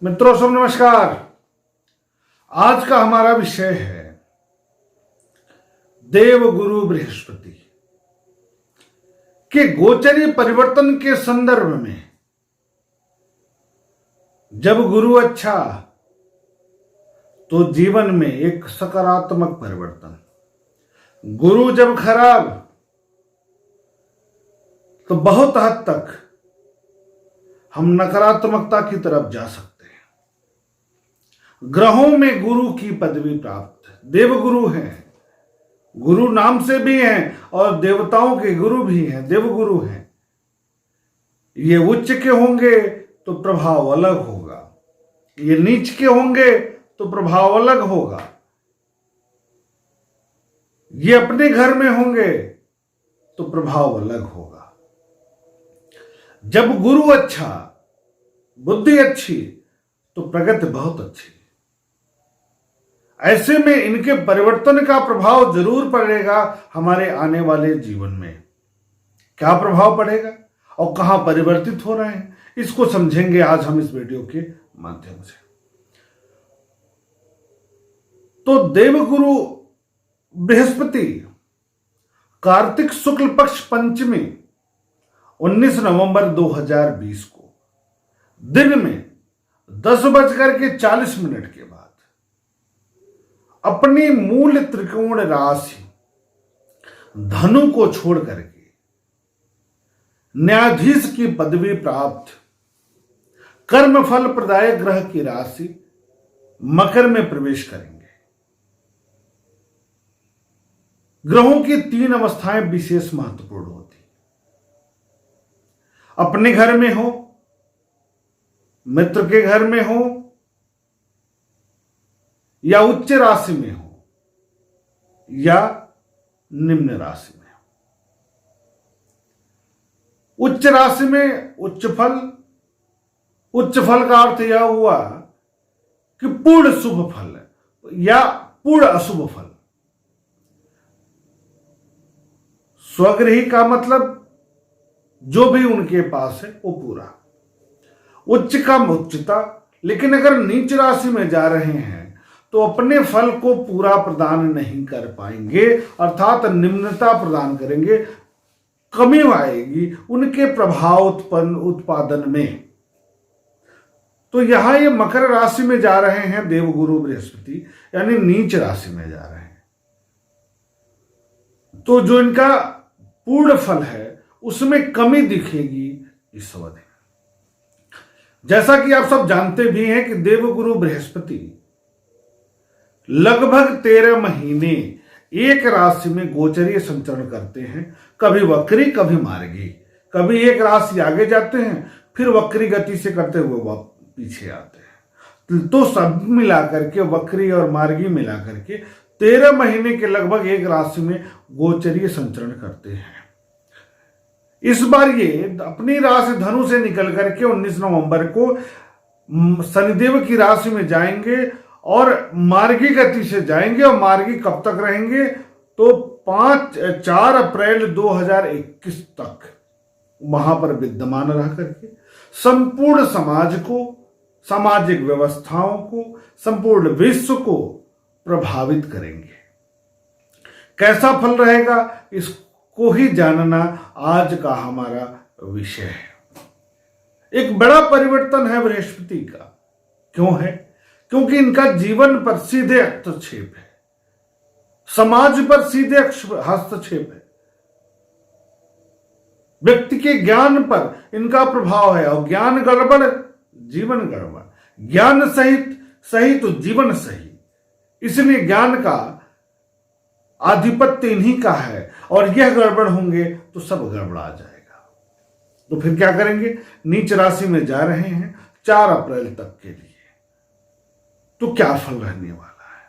मित्रों सब नमस्कार। आज का हमारा विषय है देवगुरु बृहस्पति के गोचरीय परिवर्तन के संदर्भ में। जब गुरु अच्छा तो जीवन में एक सकारात्मक परिवर्तन, गुरु जब खराब तो बहुत हद तक हम नकारात्मकता की तरफ जा सकते हैं। ग्रहों में गुरु की पदवी प्राप्त देवगुरु हैं, गुरु नाम से भी हैं और देवताओं के गुरु भी हैं, देवगुरु हैं। ये उच्च के होंगे तो प्रभाव अलग होगा, ये नीच के होंगे तो प्रभाव अलग होगा। ये अपने घर में होंगे तो प्रभाव अलग होगा। जब गुरु अच्छा, बुद्धि अच्छी तो प्रगति बहुत अच्छी। ऐसे में इनके परिवर्तन का प्रभाव जरूर पड़ेगा हमारे आने वाले जीवन में। क्या प्रभाव पड़ेगा और कहां परिवर्तित हो रहे हैं, इसको समझेंगे आज हम इस वीडियो के माध्यम से। तो देवगुरु बृहस्पति कार्तिक शुक्ल पक्ष पंचमी 19 नवंबर 2020 को दिन में 10:40 के बाद अपनी मूल त्रिकोण राशि धनु को छोड़ करके न्यायाधीश की पदवी प्राप्त कर्म फल प्रदायक ग्रह की राशि मकर में प्रवेश करेंगे। ग्रहों की 3 अवस्थाएं विशेष महत्वपूर्ण होती, अपने घर में हो, मित्र के घर में हो या उच्च राशि में हो या निम्न राशि में हो। उच्च राशि में उच्च फल, उच्च फल का अर्थ यह हुआ कि पूर्ण शुभ फल या पूर्ण अशुभ फल। स्वगृही का मतलब जो भी उनके पास है वो पूरा। उच्च का उच्चता, लेकिन अगर नीच राशि में जा रहे हैं तो अपने फल को पूरा प्रदान नहीं कर पाएंगे, अर्थात निम्नता प्रदान करेंगे, कमी आएगी उनके प्रभाव उत्पादन में। तो यहां ये मकर राशि में जा रहे हैं देवगुरु बृहस्पति, यानी नीच राशि में जा रहे हैं। तो जो इनका पूर्ण फल है उसमें कमी दिखेगी इस अवधि। जैसा कि आप सब जानते भी हैं कि देवगुरु बृहस्पति लगभग 13 महीने एक राशि में गोचरीय संचरण करते हैं, कभी वक्री कभी मार्गी। कभी एक राशि आगे जाते हैं फिर वक्री गति से करते हुए वह पीछे आते हैं। तो सब मिलाकर के वक्री और मार्गी मिलाकर के 13 महीने के लगभग एक राशि में गोचरीय संचरण करते हैं। इस बार ये अपनी राशि धनु से निकल करके 19 नवंबर को शनिदेव की राशि में जाएंगे और मार्गी गति से जाएंगे। और मार्गी कब तक रहेंगे तो 4 अप्रैल 2021 तक वहां पर विद्यमान रह करके संपूर्ण समाज को, सामाजिक व्यवस्थाओं को, संपूर्ण विश्व को प्रभावित करेंगे। कैसा फल रहेगा इसको ही जानना आज का हमारा विषय है। एक बड़ा परिवर्तन है बृहस्पति का। क्यों है? क्योंकि इनका जीवन पर सीधे हस्तक्षेप है, समाज पर सीधे हस्तक्षेप है, व्यक्ति के ज्ञान पर इनका प्रभाव है। और ज्ञान गड़बड़ जीवन गड़बड़, ज्ञान सही तो जीवन सही। इसलिए ज्ञान का आधिपत्य इन्हीं का है और यह गड़बड़ होंगे तो सब गड़बड़ा जाएगा। तो फिर क्या करेंगे? नीच राशि में जा रहे हैं 4 अप्रैल तक के लिए, तो क्या फल रहने वाला है?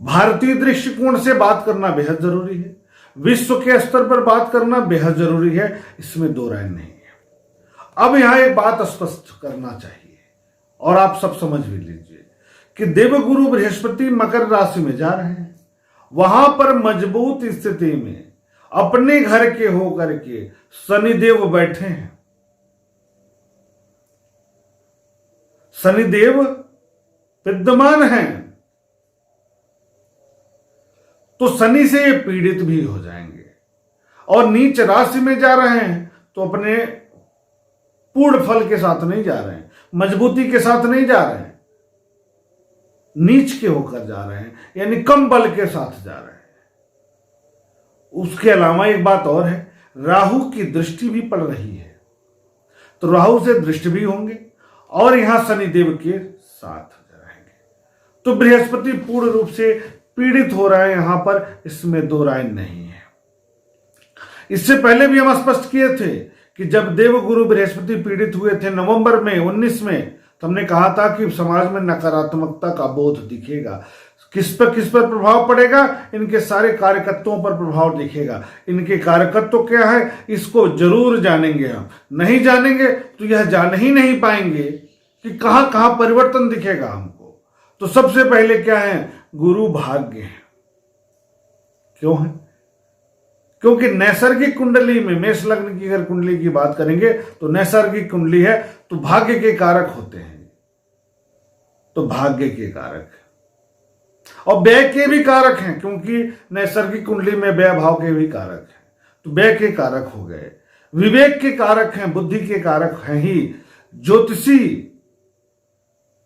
भारतीय दृष्टिकोण से बात करना बेहद जरूरी है, विश्व के स्तर पर बात करना बेहद जरूरी है, इसमें दो राय नहीं है। अब यहां एक बात स्पष्ट करना चाहिए और आप सब समझ भी लीजिए कि देवगुरु बृहस्पति मकर राशि में जा रहे हैं, वहां पर मजबूत स्थिति में अपने घर के होकर के शनिदेव बैठे हैं। शनिदेव विद्यमान हैं, तो शनि से ये पीड़ित भी हो जाएंगे। और नीच राशि में जा रहे हैं तो अपने पूर्ण फल के साथ नहीं जा रहे हैं, मजबूती के साथ नहीं जा रहे हैं, नीच के होकर जा रहे हैं, यानी कम बल के साथ जा रहे हैं। उसके अलावा एक बात और है, राहु की दृष्टि भी पड़ रही है, तो राहु से दृष्टि भी होंगे और यहां शनिदेव के साथ रहेंगे। तो बृहस्पति पूर्ण रूप से पीड़ित हो रहा है यहां पर, इसमें दो राय नहीं है। इससे पहले भी हम स्पष्ट किए थे कि जब देवगुरु बृहस्पति पीड़ित हुए थे नवंबर में 19 में, तो हमने कहा था कि समाज में नकारात्मकता का बोध दिखेगा। किस पर प्रभाव पड़ेगा? इनके सारे कार्यकर्ताओं पर प्रभाव दिखेगा। इनके कार्यकर्ता क्या है, इसको जरूर जानेंगे। हम नहीं जानेंगे तो यह जान ही नहीं पाएंगे कि कहां कहां परिवर्तन दिखेगा हमको। तो सबसे पहले क्या है, गुरु भाग्य है। क्यों है? क्योंकि नैसर्गिक कुंडली में, मेष लग्न की अगर कुंडली की बात करेंगे तो नैसर्गिक कुंडली है, तो भाग्य के कारक होते हैं, तो भाग्य के कारक और व्यय के भी कारक हैं, क्योंकि नैसर्गिक कुंडली में व्यय भाव के भी कारक हैं, तो व्यय के कारक हो गए। विवेक के कारक हैं, बुद्धि के कारक हैं ही। ज्योतिषी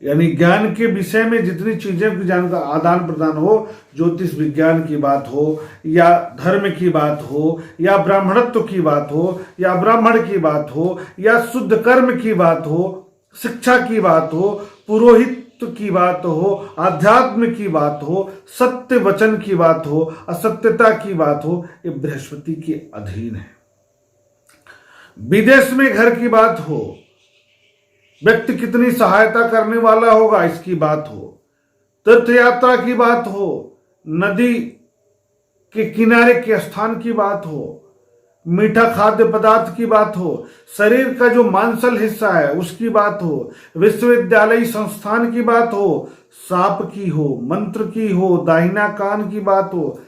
यानी ज्ञान के विषय में जितनी चीजें की ज्ञान का आदान प्रदान हो, ज्योतिष विज्ञान की बात हो या धर्म की बात हो या ब्राह्मणत्व की बात हो या ब्राह्मण की बात हो या शुद्ध कर्म की बात हो, शिक्षा की बात हो, पुरोहित की बात हो, आध्यात्म की बात हो, सत्य वचन की बात हो, असत्यता की बात हो, ये बृहस्पति के अधीन है। विदेश में घर की बात हो, व्यक्ति कितनी सहायता करने वाला होगा इसकी बात हो, तीर्थ यात्रा की बात हो, नदी के किनारे के स्थान की बात हो, मीठा खाद्य पदार्थ की बात हो, शरीर का जो मांसल हिस्सा है उसकी बात हो, विश्वविद्यालय संस्थान की बात हो, सांप की हो, मंत्र की हो, दाहिना कान की बात हो,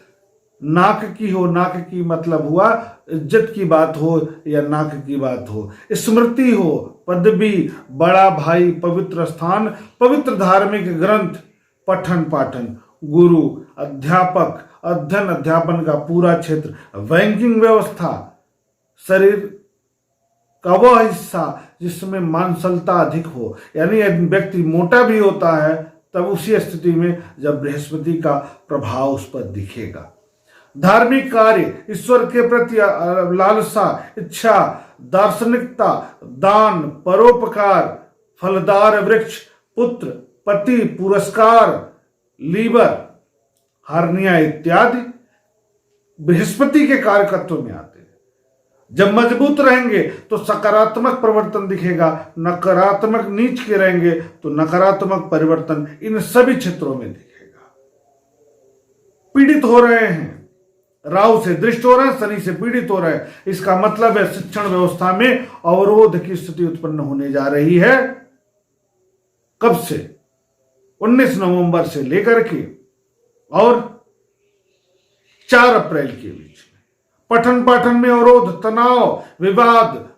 नाक की हो, नाक की मतलब हुआ इज्जत की बात हो या नाक की बात हो, स्मृति हो, पदवी, बड़ा भाई, पवित्र स्थान, पवित्र धार्मिक ग्रंथ, पठन पाठन, गुरु, अध्यापक, अध्ययन अध्यापन का पूरा क्षेत्र, बैंकिंग व्यवस्था, शरीर का वह हिस्सा जिसमें मांसलता अधिक हो, यानी यदि व्यक्ति मोटा भी होता है तब उसी स्थिति में जब बृहस्पति का प्रभाव उस पर दिखेगा। धार्मिक कार्य, ईश्वर के प्रति लालसा, इच्छा, दार्शनिकता, दान, परोपकार, फलदार वृक्ष, पुत्र, पति, पुरस्कार, लीवर, हार्निया इत्यादि बृहस्पति के कारकत्व में आते हैं। जब मजबूत रहेंगे तो सकारात्मक परिवर्तन दिखेगा, नकारात्मक नीच के रहेंगे तो नकारात्मक परिवर्तन इन सभी क्षेत्रों में दिखेगा। पीड़ित हो रहे हैं, राहु से दृष्ट हो रहे हैं, शनि से पीड़ित हो रहे हैं, इसका मतलब है शिक्षण व्यवस्था में अवरोध की स्थिति उत्पन्न होने जा रही है। कब से? 19 नवंबर से लेकर के और 4 अप्रैल के बीच में पठन पाठन में अवरोध, तनाव, विवाद,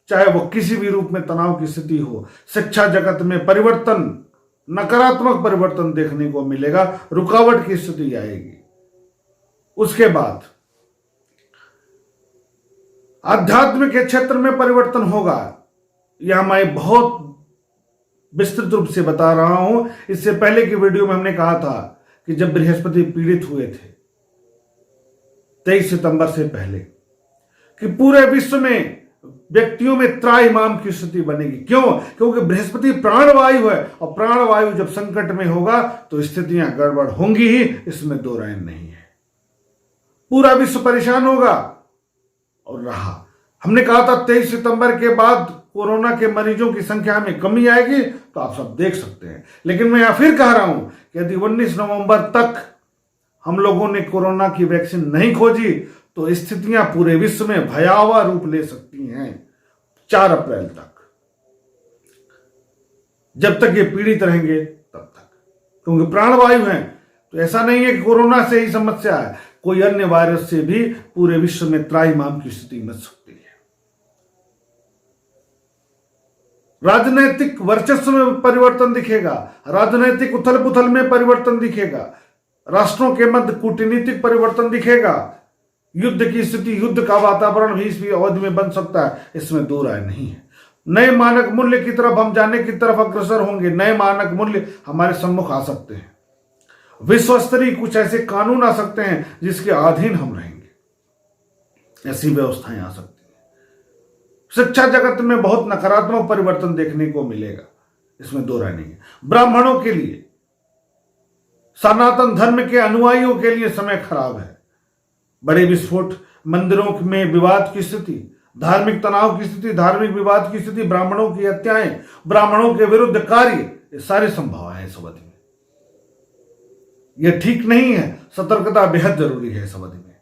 चाहे वो किसी भी रूप में तनाव की स्थिति हो, शिक्षा जगत में परिवर्तन, नकारात्मक परिवर्तन देखने को मिलेगा, रुकावट की स्थिति आएगी। उसके बाद आध्यात्म के क्षेत्र में परिवर्तन होगा। यह मैं बहुत विस्तृत रूप से बता रहा हूं। इससे पहले की वीडियो में हमने कहा था कि जब बृहस्पति पीड़ित हुए थे 23 सितंबर से पहले, कि पूरे विश्व में व्यक्तियों में त्राहिमाम की स्थिति बनेगी। क्यों? क्योंकि बृहस्पति प्राणवायु है और प्राणवायु जब संकट में होगा तो स्थितियां गड़बड़ होंगी ही, इसमें दो राय नहीं है। पूरा विश्व परेशान होगा और रहा। हमने कहा था 23 सितंबर के बाद कोरोना के मरीजों की संख्या में कमी आएगी, तो आप सब देख सकते हैं। लेकिन मैं यहां फिर कह रहा हूं कि यदि 19 नवंबर तक हम लोगों ने कोरोना की वैक्सीन नहीं खोजी तो स्थितियां पूरे विश्व में भयावह रूप ले सकती हैं 4 अप्रैल तक, जब तक ये पीड़ित रहेंगे तब तक। क्योंकि प्राणवायु है, तो ऐसा नहीं है कि कोरोना से ही समस्या है, कोई अन्य वायरस से भी पूरे विश्व में त्राहिमाम की स्थिति मच सकती है। राजनैतिक वर्चस्व में परिवर्तन दिखेगा, राजनैतिक उथल पुथल में परिवर्तन दिखेगा, राष्ट्रों के मध्य कूटनीतिक परिवर्तन दिखेगा, युद्ध की स्थिति, युद्ध का वातावरण भी इस अवधि में बन सकता है, इसमें दो राय नहीं है। नए मानक मूल्य की तरफ हम जाने की तरफ अग्रसर होंगे, नए मानक मूल्य हमारे सम्मुख आ सकते हैं, विश्व स्तरीय कुछ ऐसे कानून आ सकते हैं जिसके अधीन हम रहेंगे, ऐसी व्यवस्थाएं आ सकती हैं। शिक्षा जगत में बहुत नकारात्मक परिवर्तन देखने को मिलेगा, इसमें दो राय नहीं है। ब्राह्मणों के लिए, सनातन धर्म के अनुयायियों के लिए समय खराब है। बड़े विस्फोट, मंदिरों में विवाद की स्थिति, धार्मिक तनाव की स्थिति, धार्मिक विवाद की स्थिति, ब्राह्मणों की हत्याएं, ब्राह्मणों के विरुद्ध कार्य, ये सारी संभावनाएं हैं इस अवधि में। यह ठीक नहीं है, सतर्कता बेहद जरूरी है इस अवधि में।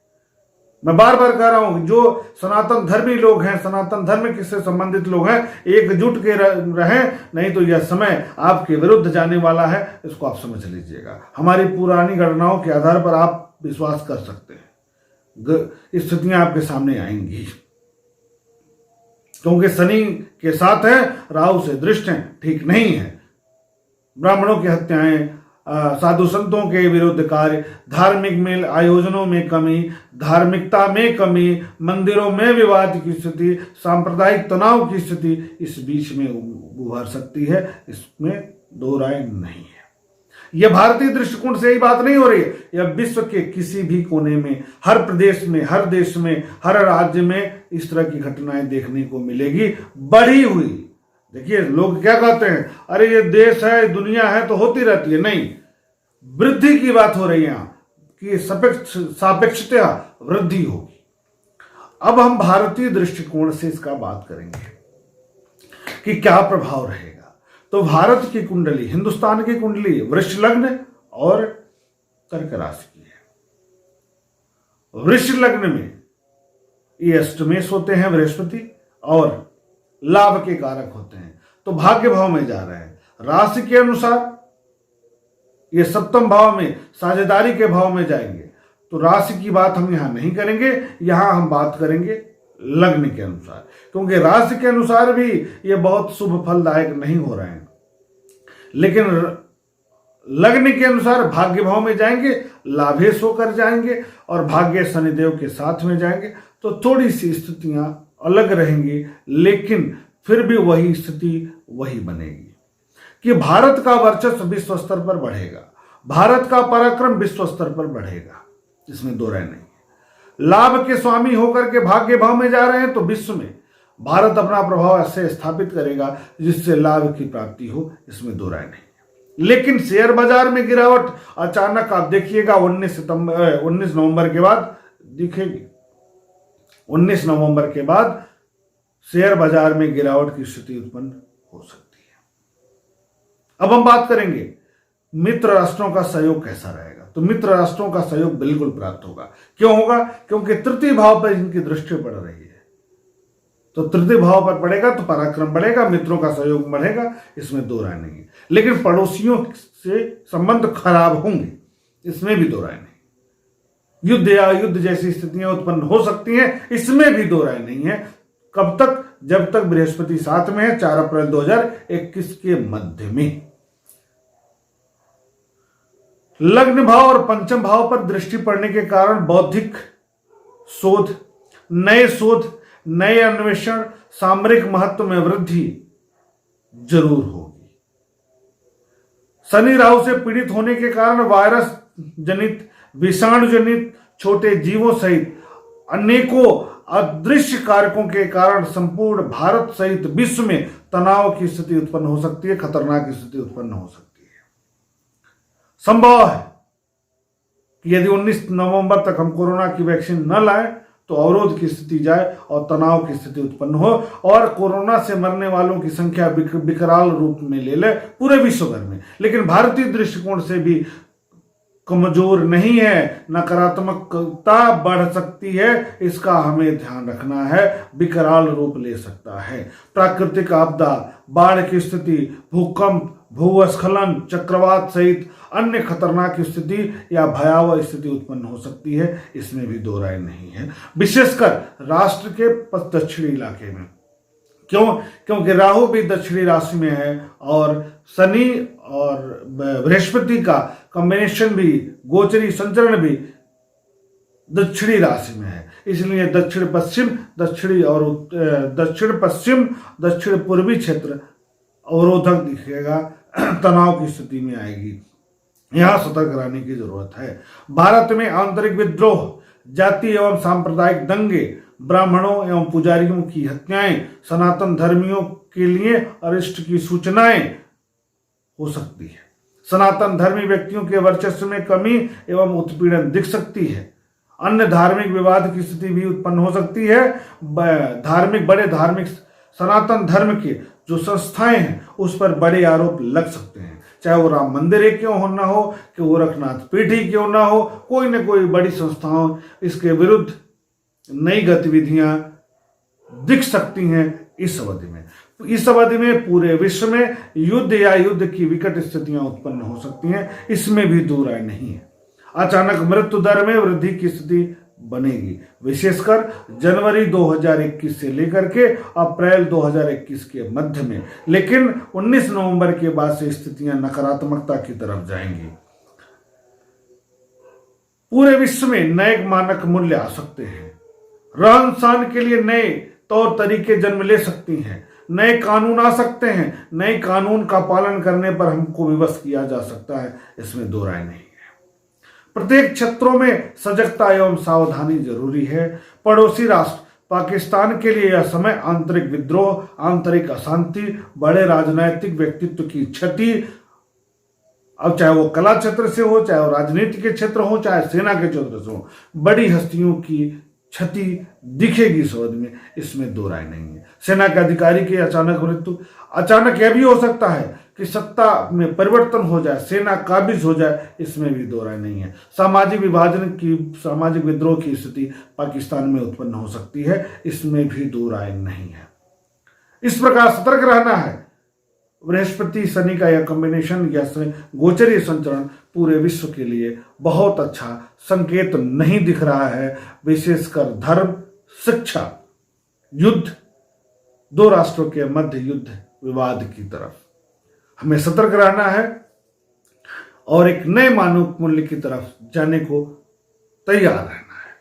मैं बार बार कह रहा हूं, जो सनातन धर्मी लोग हैं, सनातन धर्म से संबंधित लोग हैं, एकजुट के रहें, नहीं तो यह समय आपके विरुद्ध जाने वाला है, इसको आप समझ लीजिएगा। हमारी पुरानी गणनाओं के आधार पर आप विश्वास कर सकते हैं, स्थितियां आपके सामने आएंगी, क्योंकि शनि के साथ है, राहु से दृष्ट है, ठीक नहीं है। ब्राह्मणों की हत्याएं, साधु संतों के विरुद्ध कार्य, धार्मिक मेल आयोजनों में कमी, धार्मिकता में कमी, मंदिरों में विवाद की स्थिति, सांप्रदायिक तनाव की स्थिति इस बीच में उभर सकती है, इसमें दो राय नहीं है। यह भारतीय दृष्टिकोण से ही बात नहीं हो रही है, यह विश्व के किसी भी कोने में, हर प्रदेश में, हर देश में, हर राज्य में इस तरह की घटनाएं देखने को मिलेगी, बढ़ी हुई। देखिए, लोग क्या कहते हैं, अरे ये देश है, दुनिया है तो होती रहती है, नहीं, वृद्धि की बात हो रही है यहां कि सापेक्षतया वृद्धि होगी। अब हम भारतीय दृष्टिकोण से इसका बात करेंगे कि क्या प्रभाव रहेगा। तो भारत की कुंडली, हिंदुस्तान की कुंडली वृष लग्न और कर्क राशि की है। वृष लग्न में ये अष्टमेश होते हैं बृहस्पति और लाभ के कारक होते हैं, तो भाग्य भाव में जा रहे हैं। राशि के अनुसार ये सप्तम भाव में, साझेदारी के भाव में जाएंगे, तो राशि की बात हम यहां नहीं करेंगे, यहां हम बात करेंगे लग्न के अनुसार, क्योंकि राशि के अनुसार भी ये बहुत शुभ फलदायक नहीं हो रहे हैं, लेकिन लग्न के अनुसार भाग्य भाव में जाएंगे, लाभेश होकर जाएंगे और भाग्य शनिदेव के साथ में जाएंगे, तो थोड़ी सी स्थितियां अलग रहेंगी, लेकिन फिर भी वही स्थिति वही बनेगी कि भारत का वर्चस्व विश्व स्तर पर बढ़ेगा, भारत का पराक्रम विश्व स्तर पर बढ़ेगा, इसमें दो राय नहीं है। लाभ के स्वामी होकर के भाग्य भाव में जा रहे हैं, तो विश्व में भारत अपना प्रभाव ऐसे स्थापित करेगा जिससे लाभ की प्राप्ति हो, इसमें दो राय नहीं है। लेकिन शेयर बाजार में गिरावट अचानक आप देखिएगा 19 नवंबर के बाद दिखेगी। 19 नवंबर के बाद शेयर बाजार में गिरावट की स्थिति उत्पन्न हो सकती है। अब हम बात करेंगे मित्र राष्ट्रों का सहयोग कैसा रहेगा। तो मित्र राष्ट्रों का सहयोग बिल्कुल प्राप्त होगा। क्यों होगा? क्योंकि तृतीय भाव पर इनकी दृष्टि पड़ रही है, तो तृतीय भाव पर पड़ेगा तो पराक्रम बढ़ेगा, मित्रों का सहयोग बढ़ेगा, इसमें दो राय नहीं है। लेकिन पड़ोसियों से संबंध खराब होंगे, इसमें भी दो राय नहीं। युद्ध या युद्ध जैसी स्थितियां उत्पन्न हो सकती हैं, इसमें भी दो राय नहीं है। कब तक? जब तक बृहस्पति साथ में है, 4 अप्रैल 2021 के मध्य में। लग्न भाव और पंचम भाव पर दृष्टि पड़ने के कारण बौद्धिक शोध, नए अन्वेषण, सामरिक महत्व में वृद्धि जरूर होगी। शनि राहु से पीड़ित होने के कारण वायरस जनित, विषाणु जनित, छोटे जीवों सहित अनेकों अदृश्य कारकों के कारण संपूर्ण भारत सहित विश्व में तनाव की स्थिति उत्पन्न हो सकती है, खतरनाक स्थिति उत्पन्न हो सकती है। संभव है कि यदि 19 नवंबर तक हम कोरोना की वैक्सीन न लाए तो अवरोध की स्थिति जाए और तनाव की स्थिति उत्पन्न हो और कोरोना से मरने वालों की संख्या विकराल रूप में ले ले पूरे विश्व भर में। लेकिन भारतीय दृष्टिकोण से भी कमजोर नहीं है, नकारात्मकता बढ़ सकती है, इसका हमें ध्यान रखना है। विकराल रूप ले सकता है। प्राकृतिक आपदा, बाढ़ की स्थिति, भूकंप, भूस्खलन, चक्रवात सहित अन्य खतरनाक स्थिति या भयावह स्थिति उत्पन्न हो सकती है, इसमें भी दो राय नहीं है। विशेषकर राष्ट्र के दक्षिणी इलाके में क्यों? क्योंकि राहु भी दक्षिणी राशि में है और शनि और बृहस्पति का कॉम्बिनेशन भी, गोचरी संचरण भी दक्षिणी राशि में है। इसलिए दक्षिण पश्चिम, दक्षिण पूर्वी क्षेत्र अवरोधक दिखेगा, तनाव की स्थिति में आएगी। यहां सतर्क रहने की जरूरत है। भारत में आंतरिक विद्रोह, जाति एवं सांप्रदायिक दंगे, ब्राह्मणों एवं पुजारियों की हत्याएं, सनातन धर्मियों के लिए अरिष्ट की सूचनाएं हो सकती है। सनातन धर्मी व्यक्तियों के वर्चस्व में कमी एवं उत्पीड़न दिख सकती है। अन्य धार्मिक विवाद की स्थिति भी उत्पन्न हो सकती है। बड़े धार्मिक सनातन धर्म के जो संस्थाएं हैं उस पर बड़े आरोप लग सकते हैं, चाहे वो राम मंदिर ही क्यों ना हो, कि गोरखनाथ पीठ ही क्यों ना हो, कोई न कोई बड़ी संस्थाओं इसके विरुद्ध नई गतिविधियां दिख सकती हैं इस अवधि में। इस अवधि में पूरे विश्व में युद्ध या युद्ध की विकट स्थितियां उत्पन्न हो सकती हैं, इसमें भी दो राय नहीं है। अचानक मृत्यु दर में वृद्धि की स्थिति बनेगी, विशेषकर जनवरी 2021 से लेकर के अप्रैल 2021 के मध्य में। लेकिन 19 नवंबर के बाद से स्थितियां नकारात्मकता की तरफ जाएंगी। पूरे विश्व में नए मानक मूल्य आ सकते हैं। रहन सहन के लिए नए तौर तरीके जन्म ले सकती हैं। नए कानून आ सकते हैं। नए कानून का पालन करने पर हमको विवश किया जा सकता है, इसमें दो राय नहीं है। प्रत्येक क्षेत्रों में सजगता एवं सावधानी जरूरी है। पड़ोसी राष्ट्र पाकिस्तान के लिए यह समय आंतरिक विद्रोह, आंतरिक अशांति, बड़े राजनीतिक व्यक्तित्व की क्षति, अब चाहे वो कला क्षेत्र से हो, चाहे वो राजनीति के क्षेत्र हो, चाहे सेना के क्षेत्र से हो, बड़ी हस्तियों की क्षति दिखेगी इस अवधि में, इसमें दो राय नहीं है। सेना के अधिकारी की अचानक मृत्यु, अचानक यह भी हो सकता है कि सत्ता में परिवर्तन हो जाए, सेना काबिज हो जाए, इसमें भी दो राय नहीं है। सामाजिक विभाजन की, सामाजिक विद्रोह की स्थिति पाकिस्तान में उत्पन्न हो सकती है, इसमें भी दो राय नहीं है। इस प्रकार सतर्क रहना है। बृहस्पति शनि का यह कॉम्बिनेशन या गोचरीय संचरण पूरे विश्व के लिए बहुत अच्छा संकेत नहीं दिख रहा है, विशेषकर धर्म, शिक्षा, युद्ध, दो राष्ट्रों के मध्य युद्ध विवाद की तरफ हमें सतर्क रहना है और एक नए मानव मूल्य की तरफ जाने को तैयार रहना है।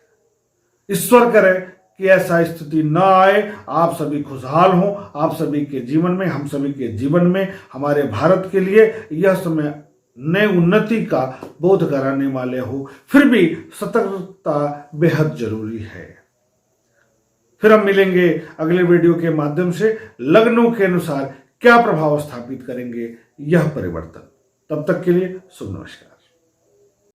ईश्वर करे कि ऐसा स्थिति न आए, आप सभी खुशहाल हों, आप सभी के जीवन में, हम सभी के जीवन में, हमारे भारत के लिए यह समय नए उन्नति का बोध कराने वाले हो। फिर भी सतर्कता बेहद जरूरी है। फिर हम मिलेंगे अगले वीडियो के माध्यम से। लग्नों के अनुसार क्या प्रभाव स्थापित करेंगे यह परिवर्तन। तब तक के लिए शुभ नमस्कार।